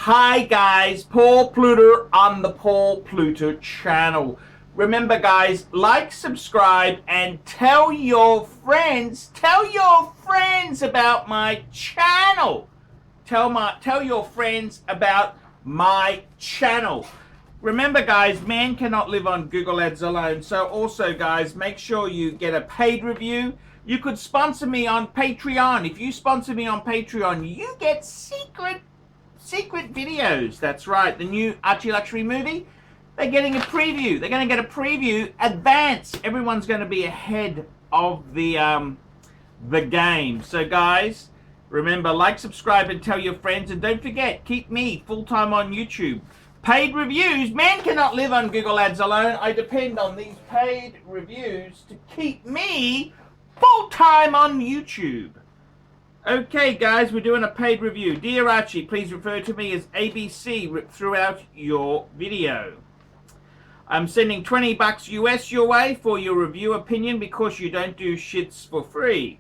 Hi guys, Paul Pluta on the Paul Pluta channel. Remember guys, like, subscribe, and tell your friends about my channel. Tell your friends about my channel. Remember guys, man cannot live on Google Ads alone. So also guys, make sure you get a paid review. You could sponsor me on Patreon. If you sponsor me on Patreon, you get secret videos. That's right. The new Archie Luxury movie, they're getting a preview. They're going to get a preview advance. Everyone's going to be ahead of the game. So guys, remember, like, subscribe, and tell your friends. And don't forget, keep me full-time on YouTube. Paid reviews. Man cannot live on Google Ads alone. I depend on these paid reviews to keep me full-time on YouTube. Okay guys, we're doing a paid review. Dear Archie, please refer to me as ABC throughout your video. I'm sending $20 US your way for your review opinion because you don't do shits for free.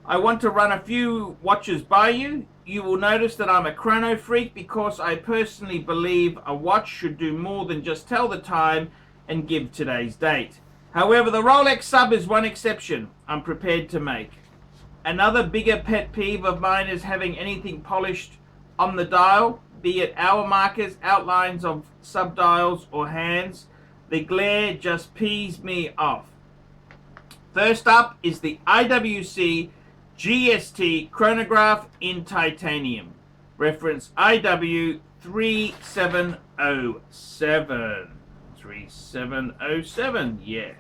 I want to run a few watches by you. You will notice that I'm a chrono freak because I personally believe a watch should do more than just tell the time and give today's date. However, the Rolex sub is one exception I'm prepared to make. Another bigger pet peeve of mine is having anything polished on the dial, be it hour markers, outlines of subdials, or hands. The glare just pees me off. First up is the IWC GST chronograph in titanium. Reference IW 3707. 3707, yes.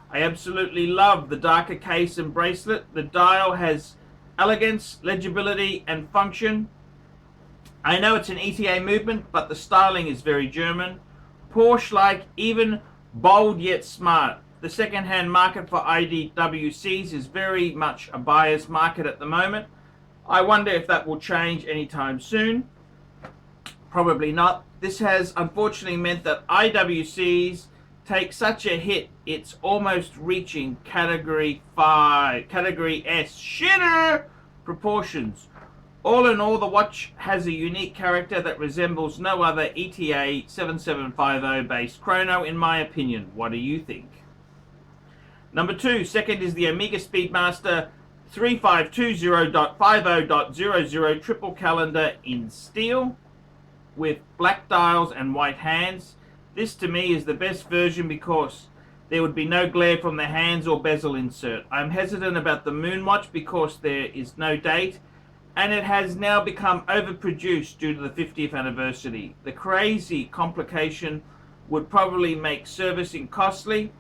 I absolutely love the darker case and bracelet. The dial has elegance, legibility, and function. I know it's an ETA movement, but the styling is very German. Porsche-like, even bold yet smart. The second-hand market for IWCs is very much a buyer's market at the moment. I wonder if that will change anytime soon. Probably not. This has unfortunately meant that IWCs take such a hit, it's almost reaching category S shitter proportions. All in all, the watch has a unique character that resembles no other ETA 7750 based chrono in my opinion. What do you think? Number two, second is the Omega Speedmaster 3520.50.00 triple calendar in steel with black dials and white hands. This to me is the best version because there would be no glare from the hands or bezel insert. I'm hesitant about the Moon watch because there is no date and it has now become overproduced due to the 50th anniversary. The crazy complication would probably make servicing costly,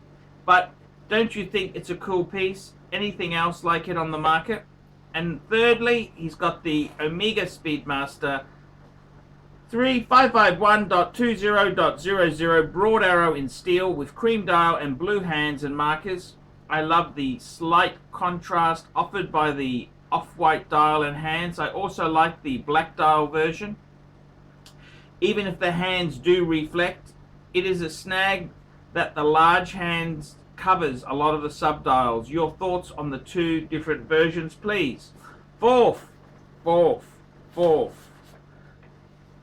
but don't you think it's a cool piece? Anything else like it on the market? And thirdly, he's got the Omega Speedmaster 3551.20.00 broad arrow in steel with cream dial and blue hands and markers. I love the slight contrast offered by the off-white dial and hands. I also like the black dial version. Even if the hands do reflect, it is a snag that the large hands covers a lot of the subdials. Your thoughts on the two different versions, please. Fourth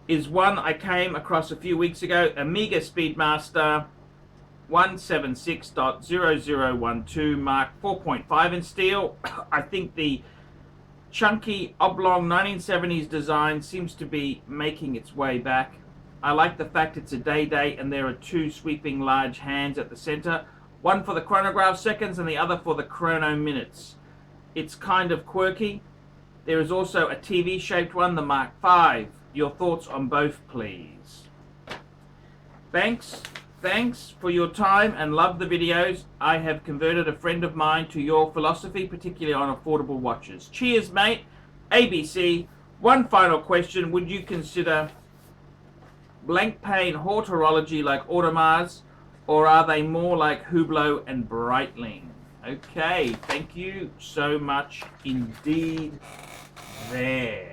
is one I came across a few weeks ago, Omega Speedmaster 176.0012 Mark 4.5 in steel. I think the chunky oblong 1970s design seems to be making its way back. I like the fact it's a day and there are two sweeping large hands at the center, one for the chronograph seconds and the other for the chrono minutes. It's kind of quirky. There is also a TV shaped one, the Mark 5. Your thoughts on both, please. Thanks for your time and love the videos. I have converted a friend of mine to your philosophy, particularly on affordable watches. Cheers, mate. ABC. One final question. Would you consider Blancpain horology like Audemars, or are they more like Hublot and Breitling? Okay, thank you so much indeed there.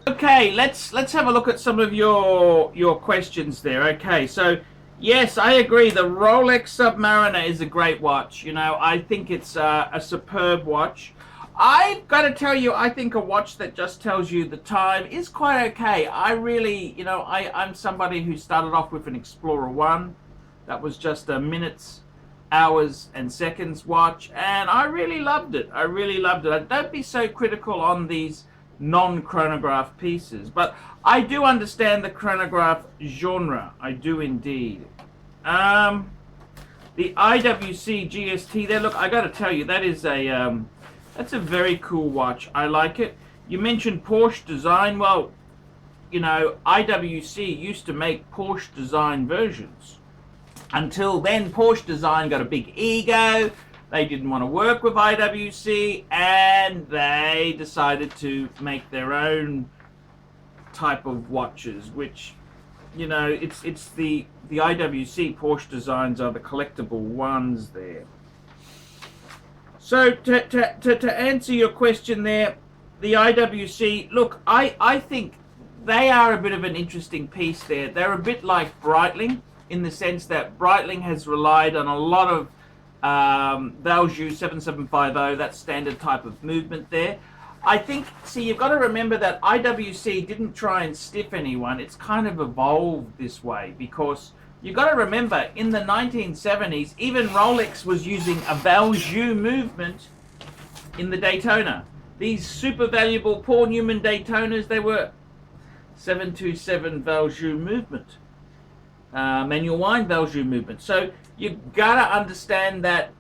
Okay, let's have a look at some of your questions there. Okay, so yes, I agree. The Rolex Submariner is a great watch. You know, I think it's a superb watch. I've got to tell you, I think a watch that just tells you the time is quite okay. I really, you know, I'm somebody who started off with an Explorer 1. That was just a minutes, hours, and seconds watch, and I really loved it. I really loved it. Don't be so critical on these non-chronograph pieces, but I do understand the chronograph genre. I do indeed. The IWC GST there, look, I got to tell you, that is a that's a very cool watch. I like it. You mentioned Porsche design. Well, you know, IWC used to make Porsche design versions. Until then, Porsche design got a big ego. They didn't want to work with IWC, and they decided to make their own type of watches, which, you know, it's the IWC Porsche designs are the collectible ones there. So to answer your question there, the IWC, look, I think they are a bit of an interesting piece there. They're a bit like Breitling in the sense that Breitling has relied on a lot of Valjoux 7750, that standard type of movement there. I think, see, you've got to remember that IWC didn't try and stiff anyone. It's kind of evolved this way because you've got to remember, in the 1970s, even Rolex was using a Valjoux movement in the Daytona. These super valuable Paul Newman Daytonas, they were 727 Valjoux movement. Manual wind Valjoux movement. So you've got to understand that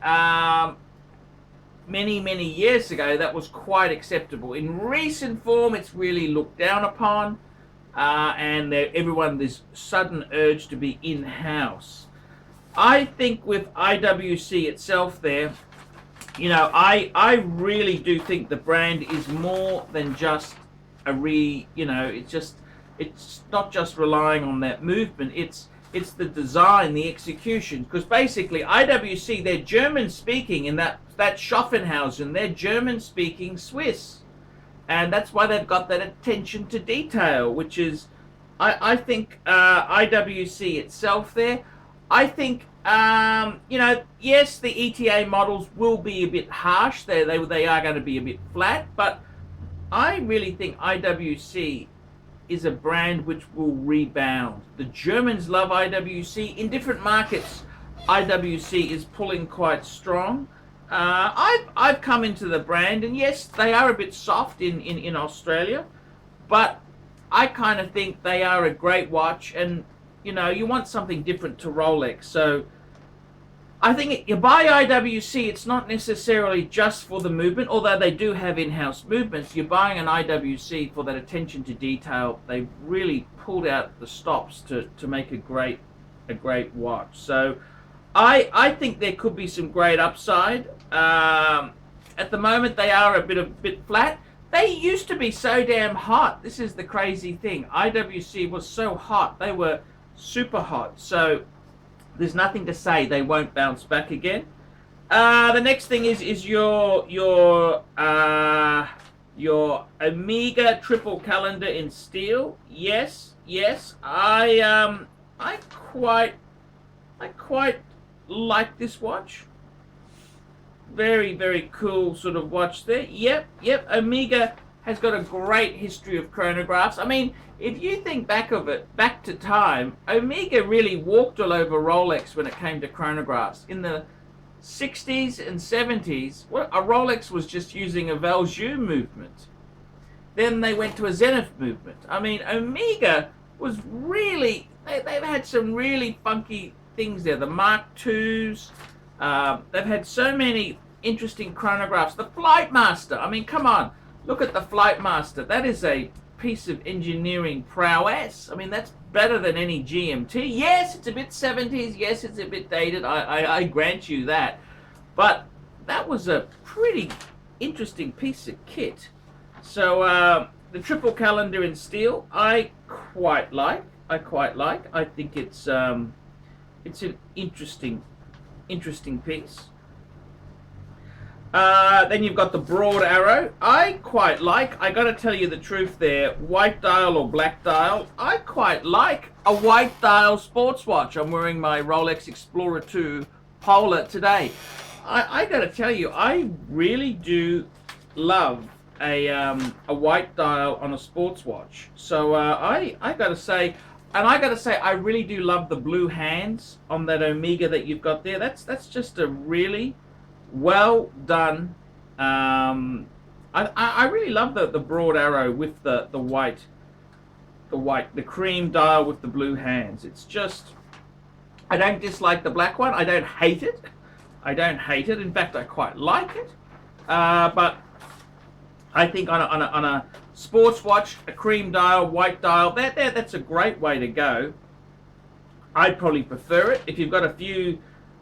many years ago that was quite acceptable. In recent form, it's really looked down upon, and everyone, this sudden urge to be in-house. I think with IWC itself there, you know, I really do think the brand is more than just a you know, it's not just relying on that movement. It's the design, the execution, because basically IWC, they're German speaking in that Schaffenhausen, they're German speaking Swiss, and that's why they've got that attention to detail, which is, I think IWC itself there, I think, you know, yes, the ETA models will be a bit harsh, they are going to be a bit flat, but I really think IWC is a brand which will rebound. The Germans love IWC. In different markets, IWC is pulling quite strong. I've come into the brand, and yes, they are a bit soft in Australia, but I kind of think they are a great watch, and you know, you want something different to Rolex. So I think you buy IWC, it's not necessarily just for the movement, although they do have in-house movements. You're buying an IWC for that attention to detail. They've really pulled out the stops to make a great watch. So I think there could be some great upside. At the moment, they are a bit flat. They used to be so damn hot. This is the crazy thing. IWC was so hot. They were super hot. So there's nothing to say they won't bounce back again. The next thing is your Omega triple calendar in steel. Yes, I quite like this watch. Very cool sort of watch there. Yep. Omega has got a great history of chronographs. I mean, if you think back to time, Omega really walked all over Rolex when it came to chronographs. In the 60s and 70s, a Rolex was just using a Valjoux movement. Then they went to a Zenith movement. I mean, Omega was really, they've had some really funky things there. The Mark IIs, they've had so many interesting chronographs. The Flightmaster, I mean, come on, look at the Flightmaster. That is a piece of engineering prowess. I mean, that's better than any GMT. Yes, it's a bit 70s. Yes, it's a bit dated. I grant you that. But that was a pretty interesting piece of kit. So the triple calendar in steel, I quite like. I think it's an interesting piece. Then you've got the broad arrow. I quite like, I gotta tell you the truth there, white dial or black dial. I quite like a white dial sports watch. I'm wearing my Rolex Explorer 2 Polar today. I gotta tell you, I really do love a white dial on a sports watch. So I gotta say, I really do love the blue hands on that Omega that you've got there. That's just a really well done. I really love the broad arrow with the white, the cream dial with the blue hands. It's just, I don't dislike the black one. I don't hate it. I don't hate it. In fact, I quite like it. But I think on a sports watch, a cream dial, white dial, that's a great way to go. I'd probably prefer it. If you've got a few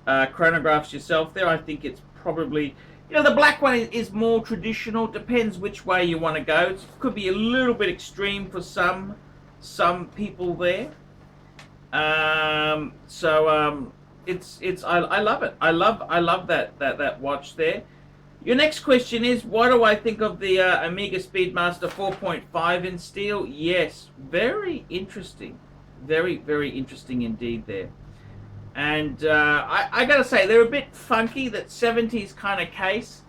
chronographs yourself there, I think it's probably, you know, the black one is more traditional. Depends which way you want to go. It could be a little bit extreme for some people there. I love it. I love that watch there. Your next question is, what do I think of the Omega Speedmaster 4.5 in steel? Yes, very interesting. Very, very interesting indeed there. And I gotta say, they're a bit funky, that 70s kind of case.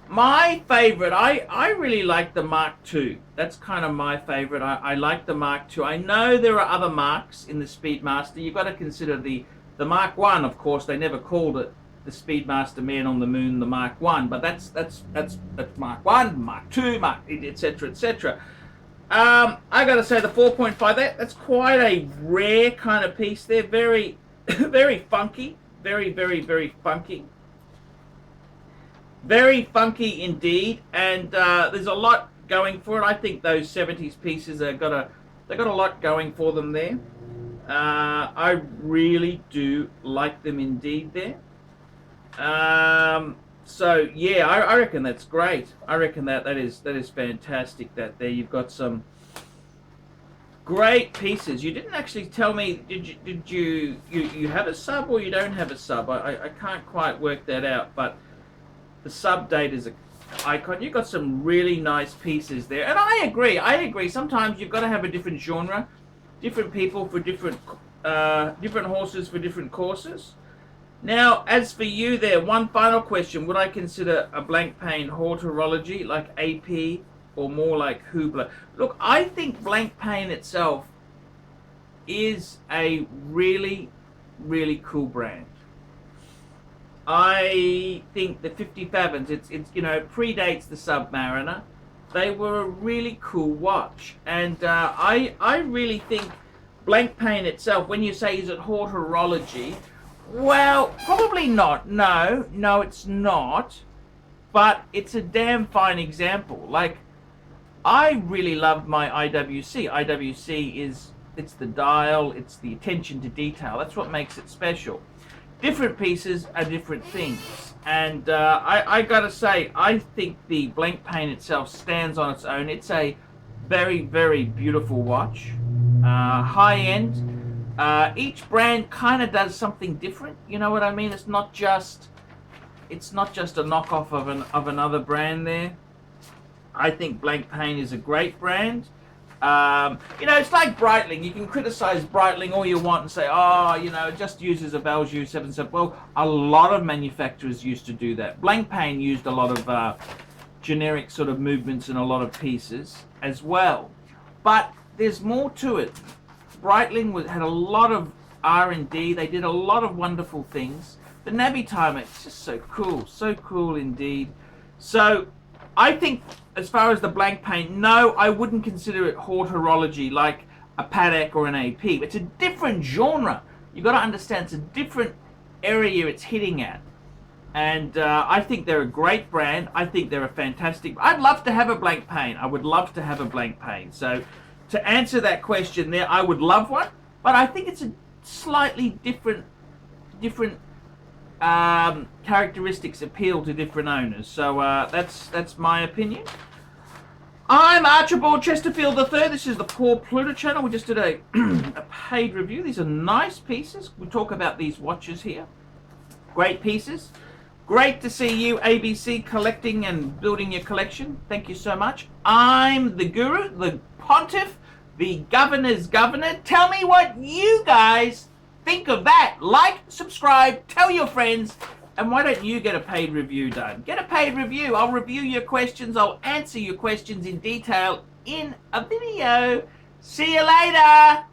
My favorite, I really like the Mark II. That's kind of my favorite. I like the Mark II. I know there are other Marks in the Speedmaster. You've got to consider the Mark I, of course. They never called it the Speedmaster Man on the Moon, the Mark I, but that's Mark I, Mark II, Mark, etc., etc. I gotta say the 4.5, that's quite a rare kind of piece. They're very, very funky, very, very, very funky. Very funky indeed, and there's a lot going for it. I think those 70s pieces they got a lot going for them there. I really do like them indeed there. So yeah, I reckon that's great. I reckon that is fantastic. That there you've got some great pieces. You didn't actually tell me. Did you have a sub or you don't have a sub? I can't quite work that out, but the sub date is a icon. You've got some really nice pieces there, and I agree. Sometimes you've got to have a different genre, different people for different horses for different courses. Now, as for you there, one final question: would I consider a Blancpain horology like AP or more like Hubler? Look, I think Blancpain itself is a really, really cool brand. I think the 50 Fathoms, it's you know, predates the Submariner. They were a really cool watch, and I really think Blancpain itself, when you say is it horology, well, probably not. No, it's not. But it's a damn fine example. Like, I really love my IWC. IWC it's the dial, it's the attention to detail. That's what makes it special. Different pieces are different things, and I gotta say, I think the Blancpain itself stands on its own. It's a very, very beautiful watch, high end. Each brand kind of does something different. You know what I mean? It's not just a knockoff of another brand there. I think Blancpain is a great brand. You know, it's like Breitling. You can criticize Breitling all you want and say, oh, you know, it just uses a Valjoux 77. Well, a lot of manufacturers used to do that. Blancpain used a lot of generic sort of movements in a lot of pieces as well. But there's more to it. Breitling had a lot of R&D. They did a lot of wonderful things. The Navy Timer, it's just so cool indeed. So I think, as far as the Blancpain, no, I wouldn't consider it horology like a Paddock or an AP. It's a different genre. You've got to understand, it's a different area it's hitting at. And I think they're a great brand. I think they're a fantastic... I'd love to have a Blancpain. I would love to have a Blancpain. So to answer that question there, I would love one. But I think it's a slightly different characteristics appeal to different owners. So that's my opinion. I'm Archibald Chesterfield III. This is the Paul Pluta channel. We just did a paid review. These are nice pieces. We talk about these watches here. Great pieces. Great to see you, ABC, collecting and building your collection. Thank you so much. I'm the guru, the pontiff, the governor's governor. Tell me what you guys think of that. Like, subscribe, tell your friends, And why don't you get a paid review done? Get a paid review. I'll review your questions. I'll answer your questions in detail in a video. See you later.